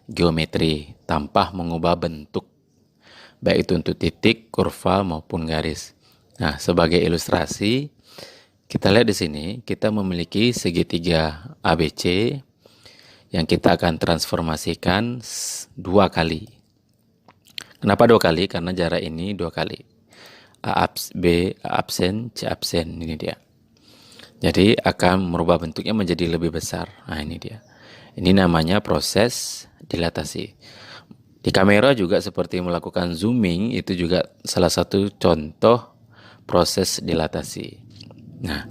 geometri tanpa mengubah bentuk, baik itu untuk titik, kurva maupun garis. Nah, sebagai ilustrasi, kita lihat di sini kita memiliki segitiga ABC yang kita akan transformasikan 2 kali. Kenapa 2 kali? Karena jarak ini 2 kali. B absen, C absen, ini dia. Jadi akan merubah bentuknya menjadi lebih besar. Nah, ini dia. Ini namanya proses dilatasi. Di kamera juga seperti melakukan zooming, itu juga salah satu contoh proses dilatasi. Nah,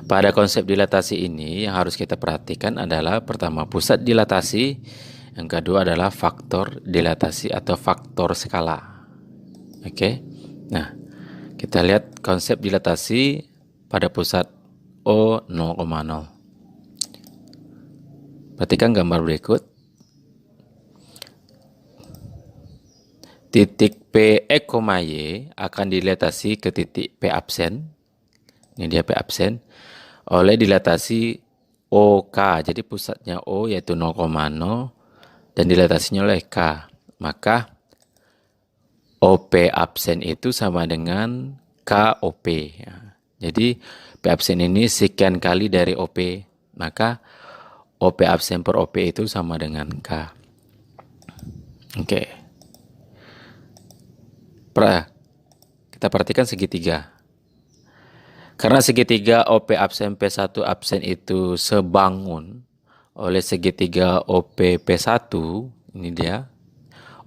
pada konsep dilatasi ini yang harus kita perhatikan adalah pertama pusat dilatasi, yang kedua adalah faktor dilatasi atau faktor skala. Oke. Nah, kita lihat konsep dilatasi pada pusat O 0,0. Perhatikan gambar berikut. Titik P X, Y akan dilatasi ke titik P absen. Ini dia P absen. Oleh dilatasi OK. Jadi pusatnya O yaitu 0,0 dan dilatasinya oleh K. Maka OP absen itu sama dengan KOP. Ya. Jadi P absen ini sekian kali dari OP. Maka OP absen per OP itu sama dengan K. Oke. Kita perhatikan segitiga. Karena segitiga OP absen P1 absen itu sebangun oleh segitiga OP P1, ini dia.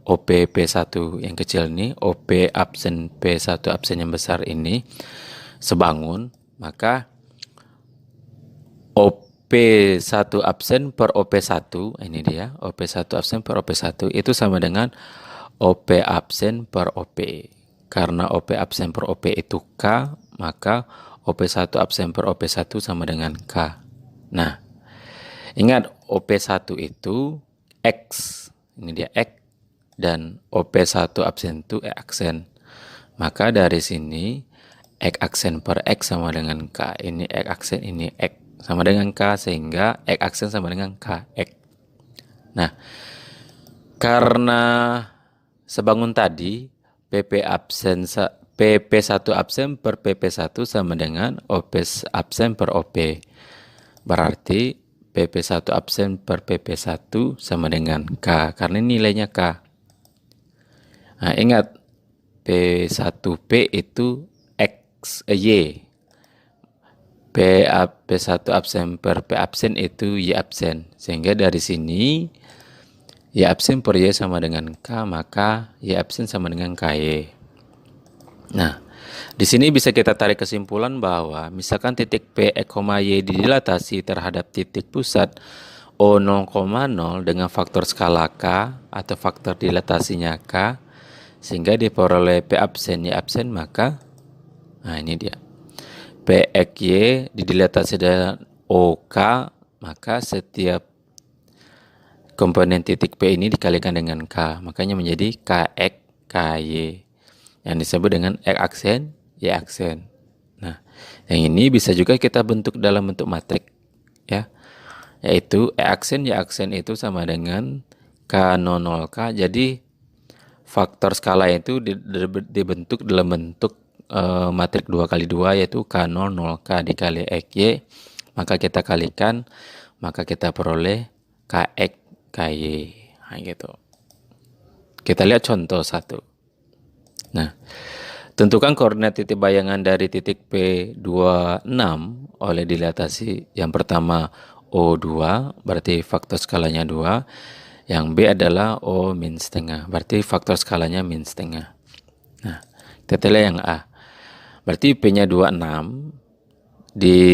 OP P1 yang kecil ini, OP absen P1 absen yang besar ini sebangun, maka OP1 absen per OP1, ini dia, OP1 absen per OP1 itu sama dengan OP absen per OP. Karena OP absen per OP itu K, maka OP1 absen per OP1 sama dengan K. Nah, ingat OP1 itu X, ini dia X, dan OP1 absen itu X aksen. Maka dari sini X aksen per X sama dengan K. Ini X aksen, ini X sama dengan K, sehingga X aksen sama dengan K, X. Nah, karena sebangun tadi PP1 absen per PP1 sama dengan OP absen per OP. Berarti PP1 absen per PP1 sama dengan K, karena nilainya K. Nah, ingat P1P itu Y. P1 absen per P absen itu Y absen. Sehingga dari sini Y absen per Y sama dengan K, maka Y absen sama dengan KY. Nah, di sini bisa kita tarik kesimpulan bahwa misalkan titik P, X, Y didilatasi terhadap titik pusat O 0,0 dengan faktor skala K atau faktor dilatasinya K, sehingga diperoleh P absen Y absen, maka nah ini dia. P, X, Y didilatasi dengan OK, maka setiap komponen titik P ini dikalikan dengan K, makanya menjadi KX, KY, yang disebut dengan X aksen, Y aksen. Nah, yang ini bisa juga kita bentuk dalam bentuk matrik, ya, yaitu X aksen, Y aksen itu sama dengan K00K. Jadi faktor skala itu dibentuk dalam bentuk matrik 2x2, yaitu K00K dikali XY, maka kita kalikan, maka kita peroleh KX, KY. Nah, gitu. Kita lihat contoh 1. Nah, tentukan koordinat titik bayangan dari titik P26 oleh dilatasi yang pertama O2, berarti faktor skalanya 2. Yang B adalah O min setengah, berarti faktor skalanya min setengah. Nah, kita lihat yang A. Berarti P-nya 26,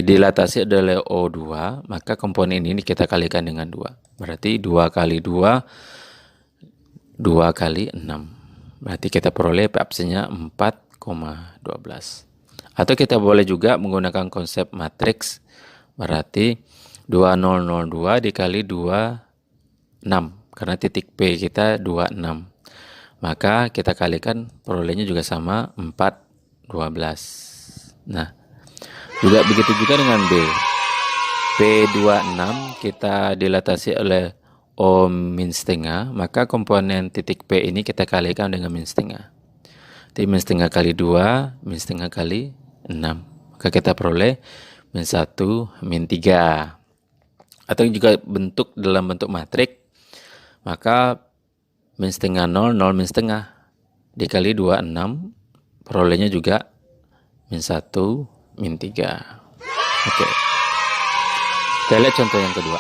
dilatasi adalah O2, maka komponen ini kita kalikan dengan 2. Berarti 2 kali 2, 2 kali 6. Berarti kita peroleh P absennya 4,12. Atau kita boleh juga menggunakan konsep matriks. Berarti 2002 dikali 26. Karena titik P kita 26. Maka kita kalikan perolehnya juga sama 4,12. Nah, juga begitu juga dengan B. P26 kita dilatasi oleh O min setengah, maka komponen titik P ini kita kalikan dengan min setengah. Jadi min setengah kali 2, min setengah kali 6. Maka kita peroleh min 1, min 3. Atau juga dalam bentuk matrik, maka min setengah 0, 0 min setengah. Dikali 2, 6. Perolehnya juga min 1, min 3. Oke. Kita lihat contoh yang kedua.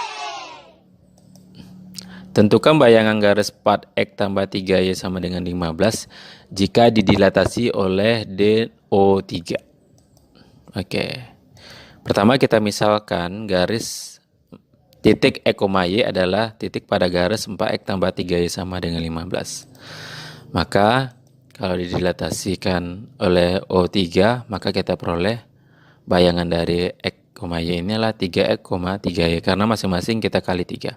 Tentukan bayangan garis part X tambah 3Y sama dengan 15 jika didilatasi oleh DO3. Oke. Pertama kita misalkan garis titik X, Y adalah titik pada garis 4X tambah 3Y sama dengan 15. Maka kalau didilatasikan oleh O3, maka kita peroleh bayangan dari X, Y ini adalah 3X, 3Y karena masing-masing kita kali 3.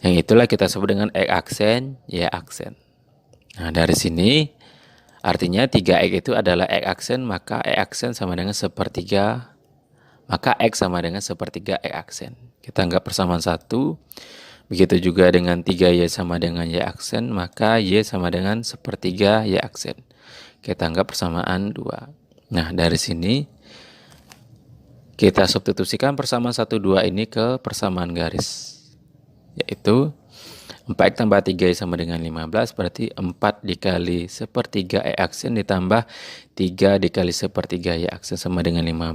Yang itulah kita sebut dengan X aksen, Y aksen. Nah, dari sini artinya 3X itu adalah X aksen, maka X aksen sama dengan sepertiga, maka X sama dengan sepertiga X aksen. Kita anggap persamaan 1. Begitu juga dengan 3Y sama dengan Y aksen, maka Y sama dengan sepertiga Y aksen. Kita anggap persamaan 2. Nah, dari sini kita substitusikan persamaan 1, 2 ini ke persamaan garis. Yaitu 4X tambah 3Y sama dengan 15, berarti 4 dikali sepertiga Y aksen ditambah 3 dikali sepertiga Y aksen sama dengan 15.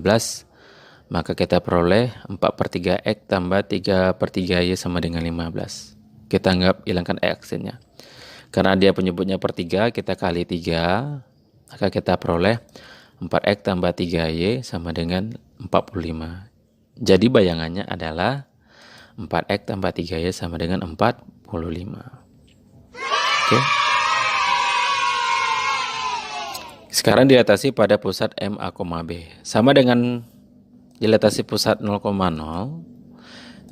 Maka kita peroleh 4/3X tambah 3/3Y sama dengan 15. Kita anggap hilangkan Y aksennya. Karena dia penyebutnya per 3, kita kali 3. Maka kita peroleh 4X tambah 3Y sama dengan 45. Jadi bayangannya adalah 4X tambah 3Y sama dengan 45. Oke. Sekarang dilatasi pada pusat MA, B. Sama dengan dilatasi pusat 0,0,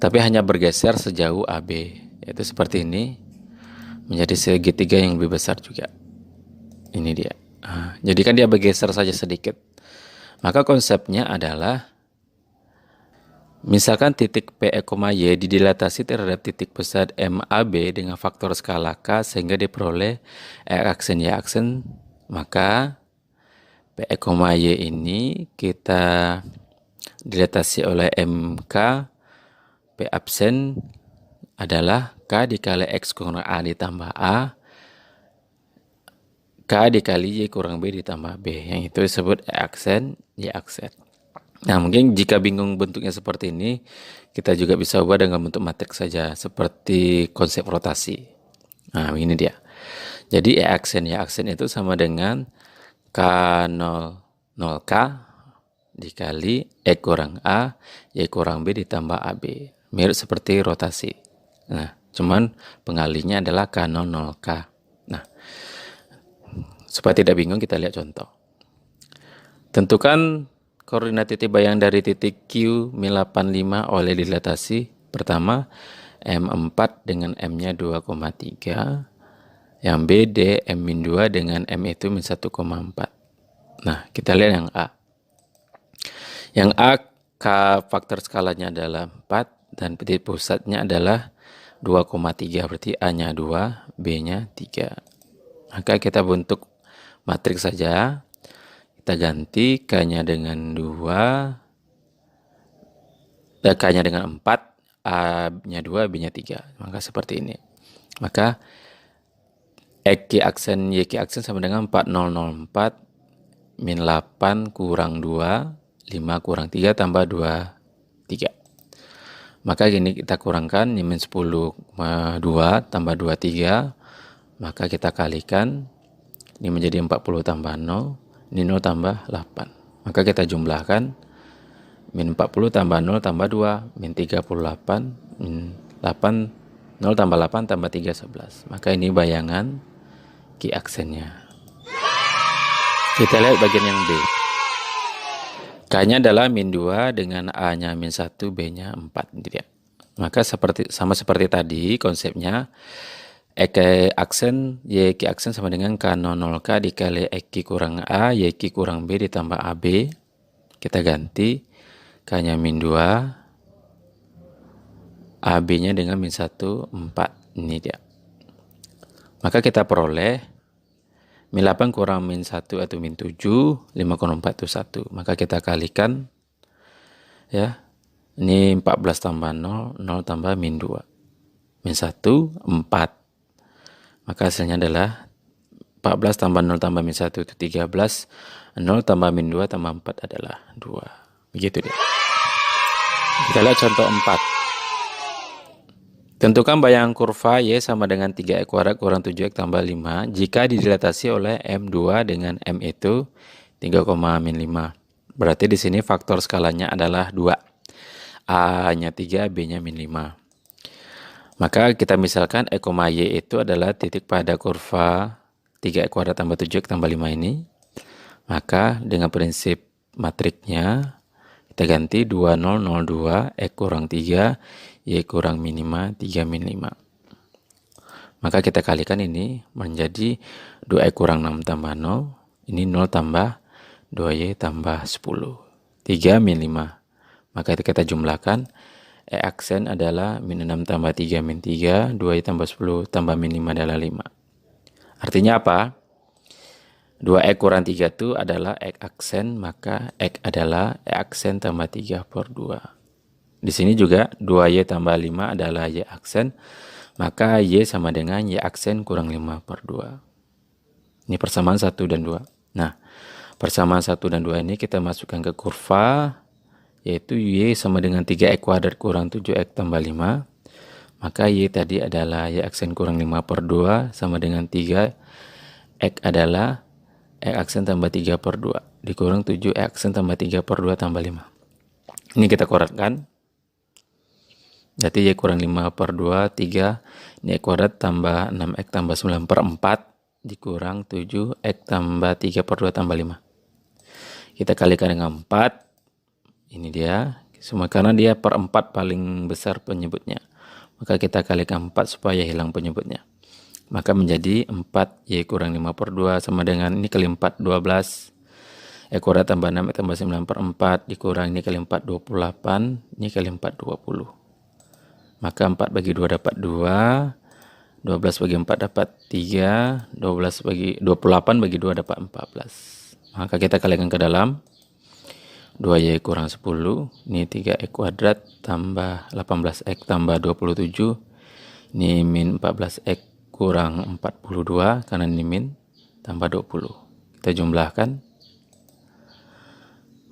tapi hanya bergeser sejauh AB. Yaitu seperti ini, menjadi segitiga yang lebih besar juga. Ini dia. Jadi kan dia bergeser saja sedikit. Maka konsepnya adalah misalkan titik P, Y didilatasi terhadap titik pusat MAB dengan faktor skala K sehingga diperoleh X aksen Y aksen, maka P, Y ini kita dilatasi oleh MK, P absen adalah K dikali X kurang A ditambah A, K dikali Y kurang B ditambah B, yang itu disebut X aksen, Y aksen. Nah, mungkin jika bingung bentuknya seperti ini, kita juga bisa ubah dengan bentuk matriks saja, seperti konsep rotasi. Nah, ini dia. Jadi, Y aksen itu sama dengan K0, 0K dikali X kurang A, Y kurang B ditambah AB. Mirip seperti rotasi. Nah, cuman pengalinya adalah K0, 0K. Nah, supaya tidak bingung, kita lihat contoh. Tentukan koordinat titik bayang dari titik Q min 85 oleh dilatasi. Pertama, M4 dengan M-nya 2,3. Yang B, D, M-2 dengan M itu min 1,4. Nah, kita lihat yang A. Yang A, K faktor skalanya adalah 4 dan titik pusatnya adalah 2,3. Berarti A-nya 2, B-nya 3. Maka kita bentuk matriks saja. Kita ganti K-nya dengan 2, K-nya dengan 4, A-nya 2, B-nya 3. Maka seperti ini. Maka X aksen, Y aksen sama dengan 4004 min 8 kurang 2, 5 kurang 3 tambah 2, 3. Maka gini kita kurangkan, ini min 10,2 tambah 23. Maka kita kalikan, ini menjadi 40 tambah 0. Ini 0 tambah 8. Maka kita jumlahkan. Min 40 tambah 0 tambah 2. Min 38. Min 8. 0 tambah 8 tambah 3, 11. Maka ini bayangan Q aksennya. Kita lihat bagian yang B. K-nya adalah min 2 dengan A-nya min 1, B-nya 4. Maka sama seperti tadi konsepnya. X aksen, Y aksen sama dengan K0, 0K dikali X kurang A, Y kurang B ditambah AB. Kita ganti. K-nya min 2, AB-nya dengan min 1, 4. Ini dia. Maka kita peroleh min 8 kurang min 1 atau min 7, 5,4 itu 1. Maka kita kalikan, ya. Ini 14 tambah 0, 0 tambah min 2. Min 1, 4. Maka hasilnya adalah 14 tambah 0 tambah min 1 itu 13. 0 tambah min 2 tambah 4 adalah 2. Begitu dia. Kita lihat contoh 4. Tentukan bayangan kurva Y sama dengan 3X kuadrat kurang 7X tambah 5 jika didilatasi oleh M2 dengan M itu 3, min 5. Berarti di sini faktor skalanya adalah 2. A-nya 3, B-nya min 5. Maka kita misalkan E, Y itu adalah titik pada kurva 3X kuadrat tambah 7X tambah 5 ini. Maka dengan prinsip matriknya kita ganti 2, 0, 0, 2, X kurang 3, Y kurang min 5, 3 min 5. Maka kita kalikan ini menjadi 2X kurang 6 tambah 0. Ini 0 tambah 2Y tambah 10. 3 min 5. Maka kita jumlahkan, E aksen adalah min 6 tambah 3 min 3, 2Y tambah 10 tambah min 5 adalah 5. Artinya apa? 2X kurang 3 itu adalah X aksen, maka X adalah E aksen tambah 3 per 2. Di sini juga 2Y tambah 5 adalah Y aksen, maka Y sama dengan Y aksen kurang 5 per 2. Ini persamaan 1 dan 2. Nah, persamaan 1 dan 2 ini kita masukkan ke kurva, yaitu Y sama dengan 3X kuadrat kurang 7X tambah 5. Maka Y tadi adalah Y aksen kurang 5 per 2 sama dengan 3. X adalah X aksen tambah 3 per 2 dikurang 7 X aksen tambah 3 per 2 tambah 5. Ini kita koratkan. Berarti Y kurang 5 per 2, 3. Ini X kuadrat tambah 6X tambah 9 per 4 dikurang 7 X tambah 3 per 2 tambah 5. Kita kalikan dengan 4. Ini dia. Semua karena dia per 4 paling besar penyebutnya. Maka kita kalikan 4 supaya hilang penyebutnya. Maka menjadi 4Y kurang 5 per 2 sama dengan ini kali 4, 12. X kuadrat tambah 6, X tambah 9 per 4 dikurang ini kali 4, 28. Ini kali 4, 20. Maka 4 bagi 2 dapat 2. 12 bagi 4 dapat 3. 28 bagi 2 dapat 14. Maka kita kalikan ke dalam. 2Y kurang 10. Ini 3X kuadrat tambah 18X tambah 27. Ini min 14X kurang 42 karena ini min tambah 20. Kita jumlahkan.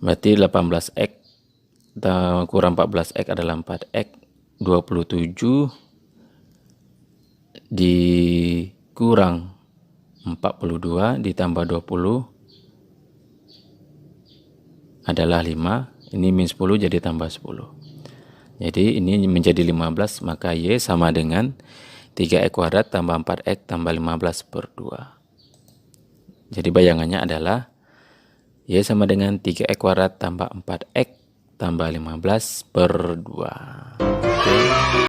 Berarti 18X kurang 14X adalah 4X. 27 dikurang 42 ditambah 20 adalah 5. Ini min 10 jadi tambah 10. Jadi ini menjadi 15, maka Y sama dengan 3X kuadrat tambah 4X tambah 15 per 2. Jadi bayangannya adalah Y sama dengan 3X kuadrat tambah 4X tambah 15 per 2. Oke.